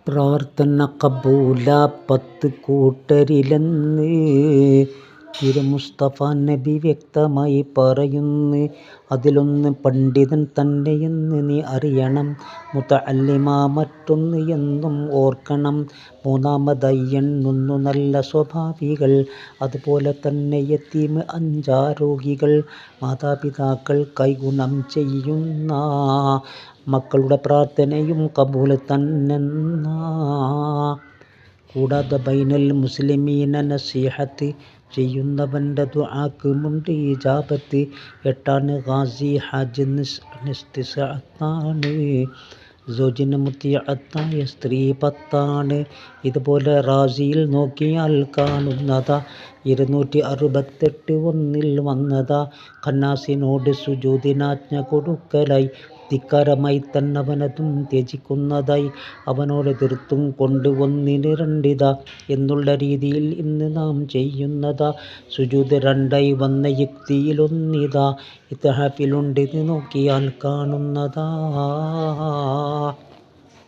പ്രാർത്ഥന കബൂല 10 കൂട്ടരിലെന്ന് തിരുമുസ്തഫ നബി വ്യക്തമായി പറയുന്നു. അതിലൊന്ന് പണ്ഡിതൻ തന്നെയെന്ന് നീ അറിയണം. മുതഅല്ലിമ മറ്റൊന്ന് എന്നും ഓർക്കണം. മൂന്നാമതായി എണ്ണുന്നു നല്ല സ്വഭാവികൾ. അതുപോലെ തന്നെ യതീം 5 രോഗികൾ. മാതാപിതാക്കൾക്കായി ഗുണം ചെയ്യുന്ന മക്കളുടെ പ്രാർത്ഥനയും കബൂൽ തന്നെന്ന. കൂടാതെ ബൈനൽ മുസ്ലിമീന നസീഹത്ത് ചെയ്യുന്നവൻ്റെ ദുആക്കുമുണ്ട് ഇജാബത്ത്. 8 ഗാസി ഹാജ് നിസ്തിസാത്താണ്. സൗജിന് മുത്തിഅത്തായ സ്ത്രീ 10. ഇതുപോലെ റാസിയിൽ നോക്കിയാൽ കാണുന്നതാ 268 ഒന്നിൽ വന്നതാ. ഖന്നാസിനോട് സുജൂദിനാജ്ഞ കൊടുക്കലായി ധിക്കാരമായി തന്നവനതും ത്യജിക്കുന്നതായി അവനോട് എതിർത്തും കൊണ്ട് 1-ന് 2 എന്നുള്ള രീതിയിൽ ഇന്ന് നാം ചെയ്യുന്നതാ. സുജൂദ് 2 വന്ന യുക്തിയിൽ 1 ഇത്ഹാഫിലുണ്ട്, ഇത് നോക്കിയാൽ കാണുന്നതാ.